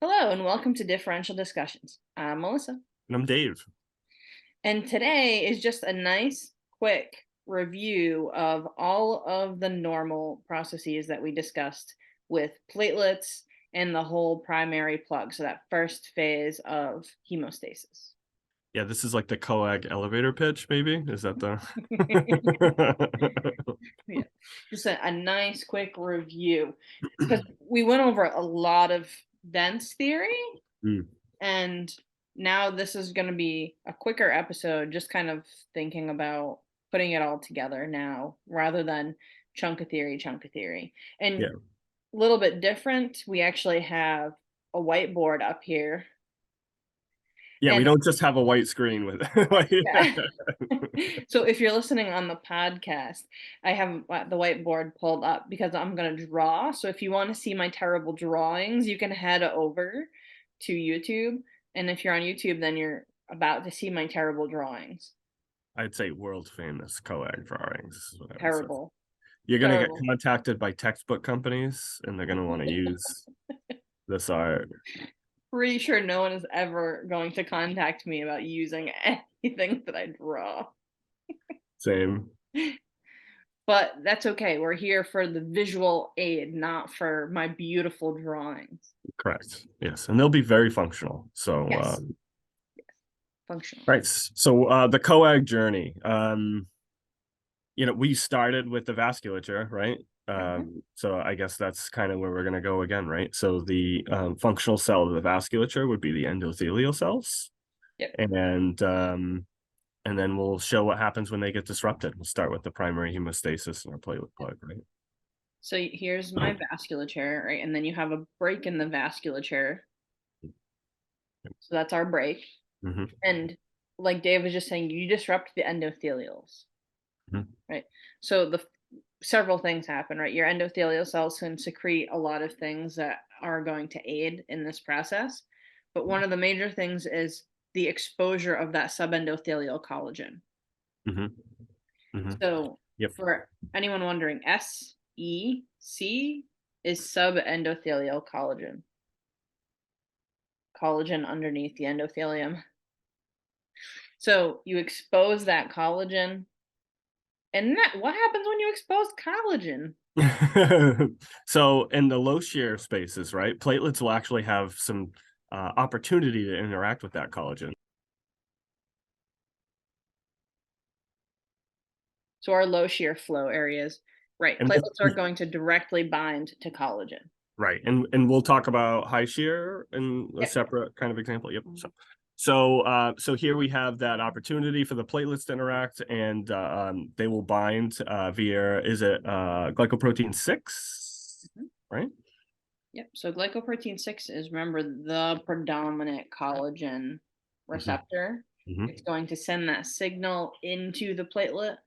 Hello and welcome to Differential Discussions. I'm Melissa, And I'm Dave. and today is just a nice, quick review of all of the normal processes that we discussed with platelets and the whole primary plug. So, that first phase of hemostasis. Yeah, this is like the coag elevator pitch, maybe? Is that the Yeah, just a nice, quick review because we went over a lot of dense theory. Mm, And now this is going to be a quicker episode, just kind of thinking about putting it all together now rather than chunk of theory, chunk of theory. And yeah. a little bit different, we actually have a whiteboard up here. Yeah, we And don't just have a white screen with yeah. So if you're listening on the podcast, I have the whiteboard pulled up because I'm going to draw. So if you want to see my terrible drawings, you can head over to YouTube. And if you're on YouTube, then you're about to see my terrible drawings. I'd say world famous coag drawings is what I would say. Terrible. You're gonna get Terrible. contacted by textbook companies and they're gonna want to use this art. Pretty sure no one is ever going to contact me about using anything that I draw. Same. But that's okay. We're here for the visual aid, not for my beautiful drawings. Correct. Yes. And they'll be very functional. So Yes. Functional. right. So the coag journey. We started with the vasculature, right? Mhm. So I guess that's kind of where we're going to go again, right? So the functional cell of the vasculature would be the endothelial cells, Yep. and then we'll show what happens when they get disrupted. We'll start with the primary hemostasis and our platelet plug, right? So here's my vasculature, right? And then you have a break in the vasculature. So that's our break. Mm-hmm. And like Dave was just saying, you disrupt the endothelials, Mm-hmm. right? So several things happen, right? Your endothelial cells can secrete a lot of things that are going to aid in this process. But one of the major things is the exposure of that subendothelial collagen. Mm-hmm. Mm-hmm. So Yep. for anyone wondering, SEC is subendothelial collagen. Collagen underneath the endothelium. So you expose that collagen. And what happens when you expose collagen? So in the low shear spaces, right, platelets will actually have some opportunity to interact with that collagen. So our low shear flow areas, right? And Platelets are going to directly bind to collagen. right, and we'll talk about high shear in a Yep. separate kind of example. Yep. So here we have that opportunity for the platelets to interact, and they will bind via glycoprotein 6, Mhm. right? Yep. So glycoprotein 6 is, remember, the predominant collagen Mm-hmm. receptor. Mm-hmm. It's going to send that signal into the platelet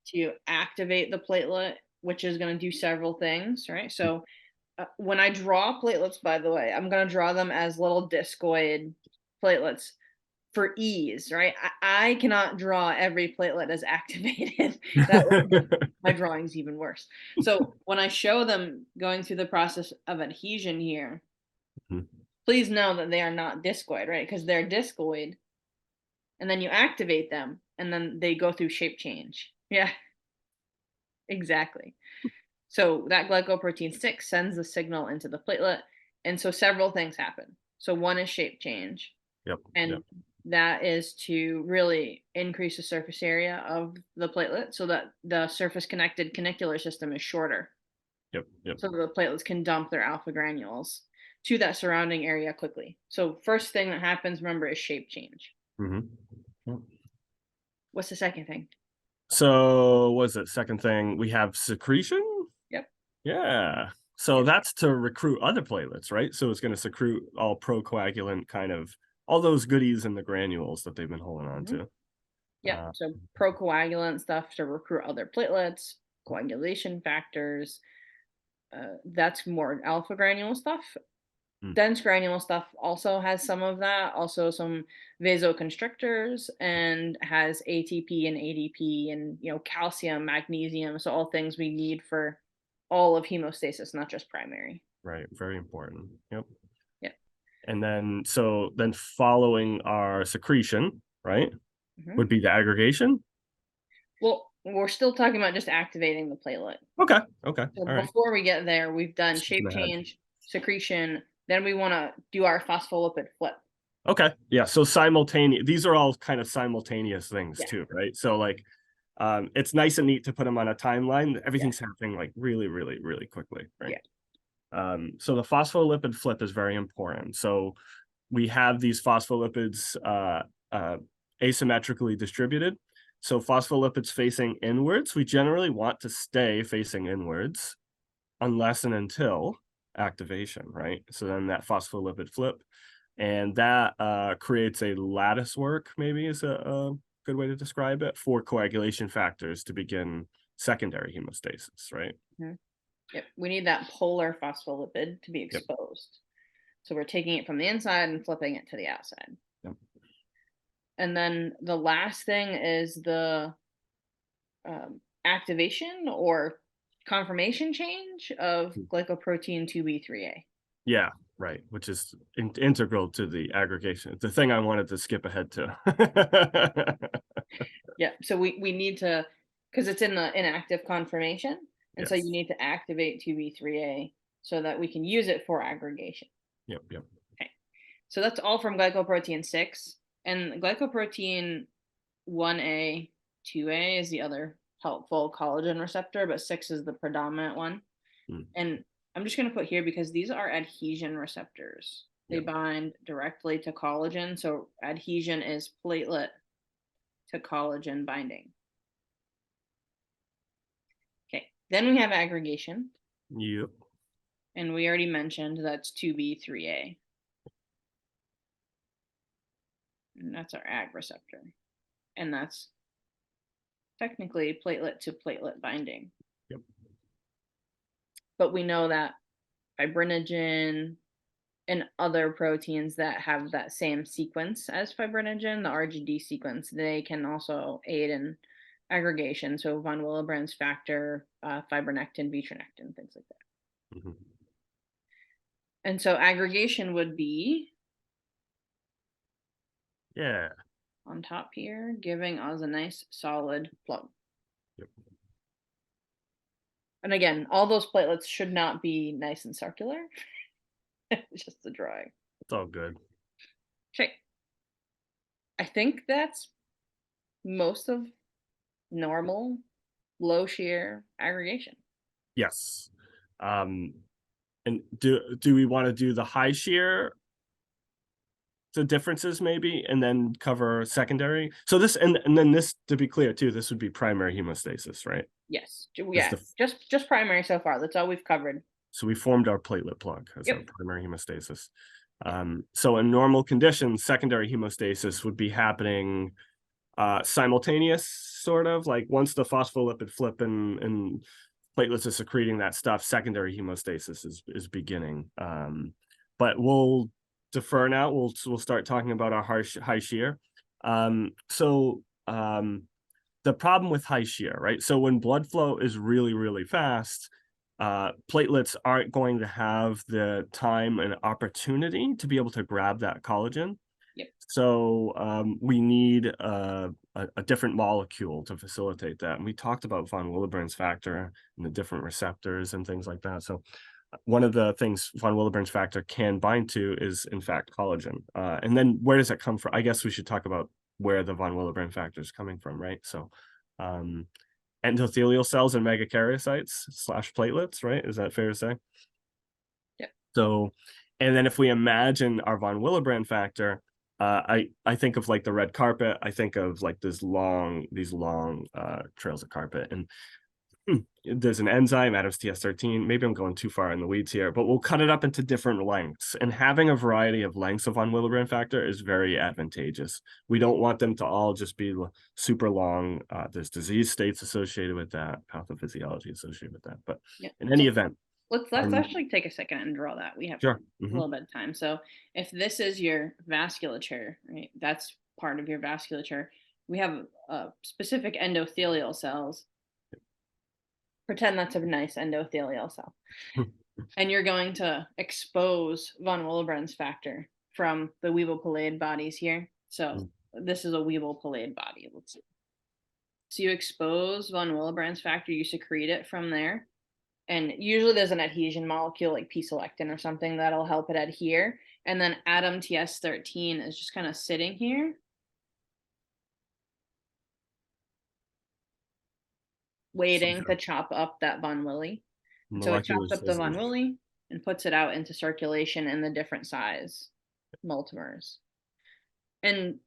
to activate the platelet, which is going to do several things, right? So when I draw platelets, by the way, I'm going to draw them as little discoid platelets for ease, right? I cannot draw every platelet as activated. That would make my drawings even worse. So when I show them going through the process of adhesion here, please know that they are not discoid, right? Because they're discoid, and then you activate them, and then they go through shape change. Yeah, exactly. So that glycoprotein 6 sends the signal into the platelet, and so several things happen. So one is shape change, Yep. Yep. and that is to really increase the surface area of the platelet so that the surface connected canicular system is shorter, Yep. Yep. so that the platelets can dump their alpha granules to that surrounding area quickly. So first thing that happens, remember, is shape change. Mm-hmm. What's the second thing? So what's it? Second thing, we have secretion. Yep. Yeah. So Yep. that's to recruit other platelets, right? So it's going to secrete all procoagulant kind of all those goodies in the granules that they've been holding on Mhm. to. Yep. So procoagulant stuff to recruit other platelets, coagulation factors. That's more alpha granule stuff. Mm, Dense granule stuff also has some of that, also some vasoconstrictors, and has ATP and ADP and calcium, magnesium, so all things we need for all of hemostasis, not just primary. right. Very important. Yep. Yep. And then, so then following our secretion, right, Mhm. would be the aggregation. Well, we're still talking about just activating the platelet. Okay. Okay. So All right. before we get there, we've done Skipping shape ahead. change, secretion, then we want to do our phospholipid flip. Okay. Yeah. So simultaneous, these are all kind of simultaneous things Yeah. too, right? So like, it's nice and neat to put them on a timeline. Yeah. Everything's happening like really, really, really quickly, right? Yeah. So the phospholipid flip is very important. So we have these phospholipids asymmetrically distributed. So phospholipids facing inwards, we generally want to stay facing inwards unless and until activation, right? So then that phospholipid flip, and that creates a lattice work, maybe is a good way to describe it, for coagulation factors to begin secondary hemostasis, right? Mhm. Yep. We need that polar phospholipid to be Yep. exposed. So we're taking it from the inside and flipping it to the outside. Yep. And then the last thing is the activation or conformation change of glycoprotein 2B3A. Yeah, right, which is integral to the aggregation. The thing I wanted to skip ahead to. Yeah. So we need to, because it's in the inactive conformation, and so you Yes. need to activate 2B3A so that we can use it for aggregation. Yep, yep. Okay. So that's all from glycoprotein 6. And glycoprotein 1A, 2A is the other helpful collagen receptor, but 6 is the predominant one. Mm, And I'm just going to put here because these are adhesion receptors. They yep. bind directly to collagen. So adhesion is platelet to collagen binding. Okay. Then we have aggregation. Yep. And we already mentioned that's 2B3A. And that's our ag receptor. And that's technically platelet to platelet binding. Yep. But we know that fibrinogen and other proteins that have that same sequence as fibrinogen, the RGD sequence, they can also aid in aggregation. So von Willebrand's factor, fibronectin, vitronectin, things like that. Mhm. And so aggregation would be Yeah. on top here, giving us a nice solid plug. Yep. And again, all those platelets should not be nice and circular. It's just a drawing. It's all good. Okay. I think that's most of normal low shear aggregation. Yes. Um, and do we want to do the high shear, the differences maybe, and then cover secondary? So this, and then this, to be clear too, this would be primary hemostasis, right? Yes. Is Yeah. the Just primary so far. That's all we've covered. So we formed our platelet plug as our Yep. primary hemostasis. Yep. So in normal conditions, secondary hemostasis would be happening simultaneous, sort of like once the phospholipid flip and platelets are secreting that stuff, secondary hemostasis is beginning. But we'll defer now. We'll start talking about our high shear. The problem with high shear, right? So when blood flow is really, really fast, platelets aren't going to have the time and opportunity to be able to grab that collagen. Yep. So we need a different molecule to facilitate that. And we talked about von Willebrand's factor and the different receptors and things like that. So one of the things von Willebrand's factor can bind to is, in fact, collagen. And then where does it come from? I guess we should talk about where the von Willebrand factor is coming from, right? So um, endothelial cells and megakaryocytes / platelets, right? Is that fair to say? Yep. So, and then if we imagine our von Willebrand factor, I think of like the red carpet. I think of like these long trails of carpet, and there's an enzyme, Adams TS13. Maybe I'm going too far in the weeds here, but we'll cut it up into different lengths. And having a variety of lengths of von Willebrand factor is very advantageous. We don't want them to all just be super long. There's disease states associated with that, pathophysiology associated with that. But Yep. in any event, Let's actually take a second and draw that. We have sure. a little bit of time. So if this is your vasculature, right? That's part of your vasculature. We have specific endothelial cells. Pretend that's a nice endothelial cell. and you're going to expose von Willebrand's factor from the Weevil-Palade bodies here. So Mm. this is a Weevil-Palade body. Let's see. So you expose von Willebrand's factor, you secrete it from there. And usually there's an adhesion molecule like p-selectin or something that'll help it adhere. And then Atom TS13 is just kind of sitting here waiting to chop up that von Wille. And so it Molecular chops up the von scissors. Wille and puts it out into circulation in the different size multimers. And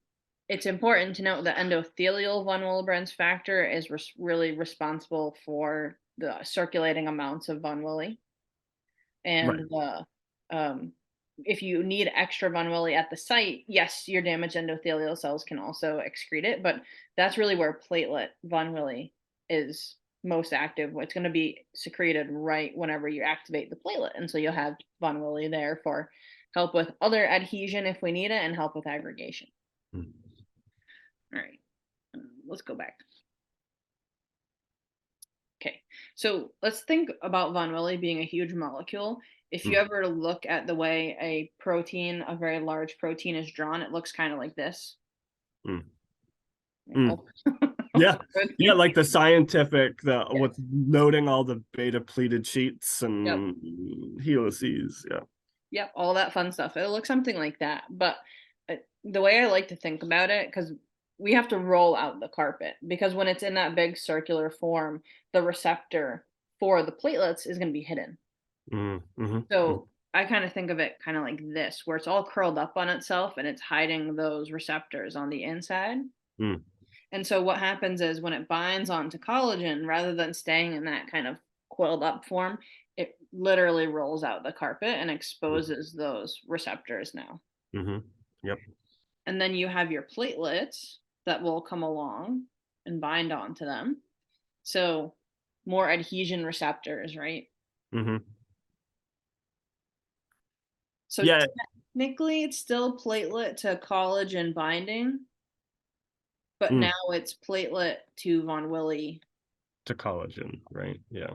it's important to note that endothelial von Willebrand's factor is really responsible for the circulating amounts of von Wille. And Right. um, if you need extra von Wille at the site, yes, your damaged endothelial cells can also excrete it, but that's really where platelet von Wille is most active. It's going to be secreted right whenever you activate the platelet, and so you'll have von Wille there for help with other adhesion if we need it, and help with aggregation. Mm. All right, let's go back. Okay, so let's think about von Wille being a huge molecule. If you Mm. ever look at the way a protein, a very large protein, is drawn, it looks kind of like this. Mm. Oh, Mm. Yeah. Yeah, protein. like the scientific, the Yes. what's noting all the beta pleated sheets Yep. and helices. Yeah. Yep. All that fun stuff. It looks something like that. But the way I like to think about it, because we have to roll out the carpet, because when it's in that big circular form, the receptor for the platelets is going to be hidden. Mm. Mm-hmm. Mm. So I kind of think of it kind of like this, where it's all curled up on itself and it's hiding those receptors on the inside. Mm. And so what happens is when it binds onto collagen, rather than staying in that kind of coiled up form, it literally rolls out the carpet and Mm. exposes those receptors now. Mm-hmm. Yep. And then you have your platelets that will come along and bind onto them. So more adhesion receptors, right? Mm-hmm. So Yeah, technically it's still platelet to collagen binding, but mm. now it's platelet to von Wille. To collagen, right? Yeah.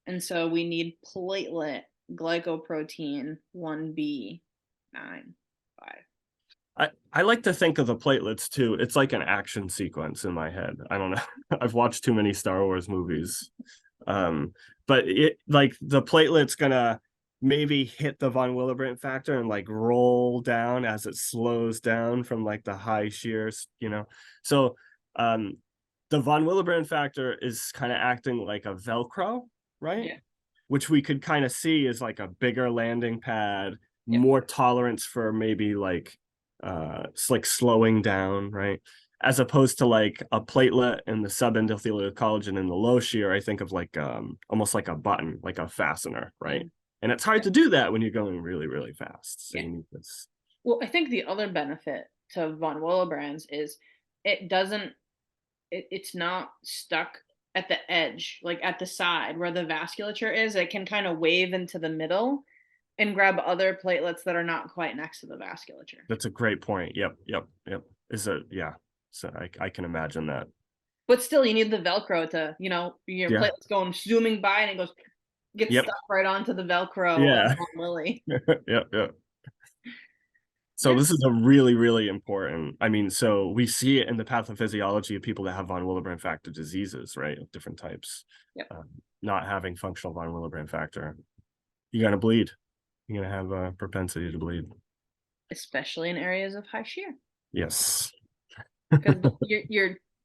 And so we need platelet glycoprotein 1B95. I like to think of the platelets too. It's like an action sequence in my head. I don't know. I've watched too many Star Wars movies. But it like the platelet's gonna maybe hit the von Willebrand factor and like roll down as it slows down from like the high shears, you know. So um the von Willebrand factor is kind of acting like a Velcro, right? Yeah. Which we could kind of see as like a bigger landing pad, Yep. more tolerance for maybe like it's like slowing down, right? As opposed to like a platelet and the subendothelial collagen and the low shear, I think of like almost like a button, like a fastener, right? Mhm. And it's hard to do that when you're going really, really fast. So Yeah. you need this. Well, I think the other benefit to von Willebrand's is it doesn't it's not stuck at the edge, like at the side where the vasculature is. It can kind of wave into the middle and grab other platelets that are not quite next to the vasculature. That's a great point. Yep, yep, yep. Is it? Yeah. So I can imagine that. But still, you need the Velcro to, your Yeah. platelet's going zooming by and it gets Yep. stuck right onto the Velcro of Yeah. von Wille. Yep. Yep. So Yeah. this is a really, really important. I mean, so we see it in the pathophysiology of people that have von Willebrand factor diseases, right? Of different types. Yep. Not having functional von Willebrand factor, you're gonna bleed. You're gonna have a propensity to bleed. Especially in areas of high shear, Yes. because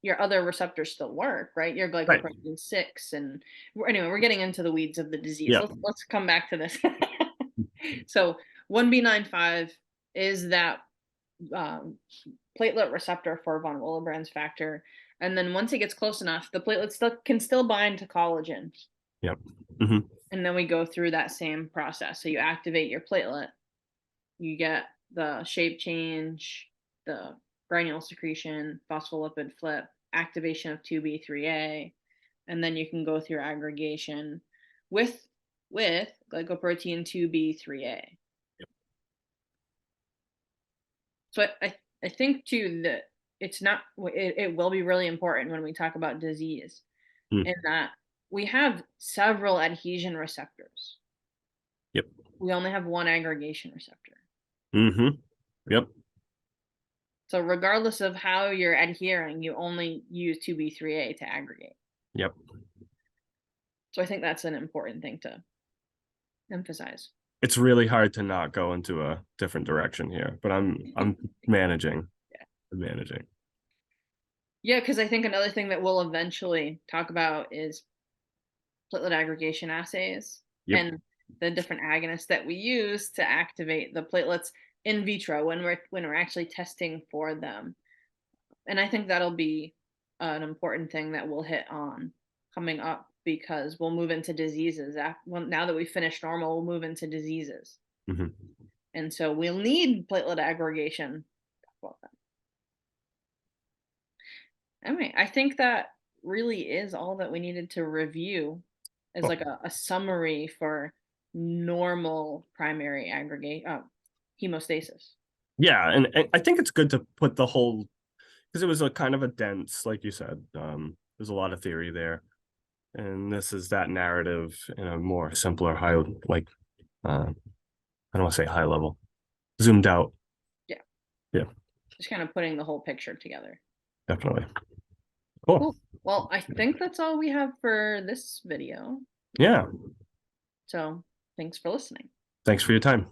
your other receptors still work, right? Your Right. glycoprotein 6, and anyway, we're getting into the weeds of the disease. Yep. Let's come back to this. So 1B95 is that um, platelet receptor for von Willebrand's factor, and then once it gets close enough, the platelet can still bind to collagen, Yep. Mm-hmm. and then we go through that same process. So you activate your platelet, you get the shape change, the granule secretion, phospholipid flip, activation of 2B3A, and then you can go through aggregation with glycoprotein 2B3A. So I think too that it will be really important when we talk about disease, Mm. in that we have several adhesion receptors. Yep. We only have one aggregation receptor. Mm-hmm. Yep. So regardless of how you're adhering, you only use 2B3A to aggregate. Yep. So I think that's an important thing to emphasize. It's really hard to not go into a different direction here, but I'm managing. Yeah. I'm managing. Yeah, because I think another thing that we'll eventually talk about is platelet aggregation assays Yep. and the different agonists that we use to activate the platelets in vitro when we're actually testing for them. And I think that'll be an important thing that we'll hit on coming up because we'll move into diseases. Well, now that we finished normal, we'll move into diseases. Mm-hmm. And so we'll need platelet aggregation. Talk about that. Anyway, I think that really is all that we needed to review as Oh, like a summary for normal primary aggregate hemostasis. yeah, and I think it's good to put the whole, because it was a kind of a dense, like you said, there's a lot of theory there, and this is that narrative in a more simpler, high, like I don't want to say high level, zoomed out. Yeah, Yeah, just kind of putting the whole picture together. definitely. Cool. Cool. Well, I think that's all we have for this video. Yeah. So thanks for listening. Thanks for your time.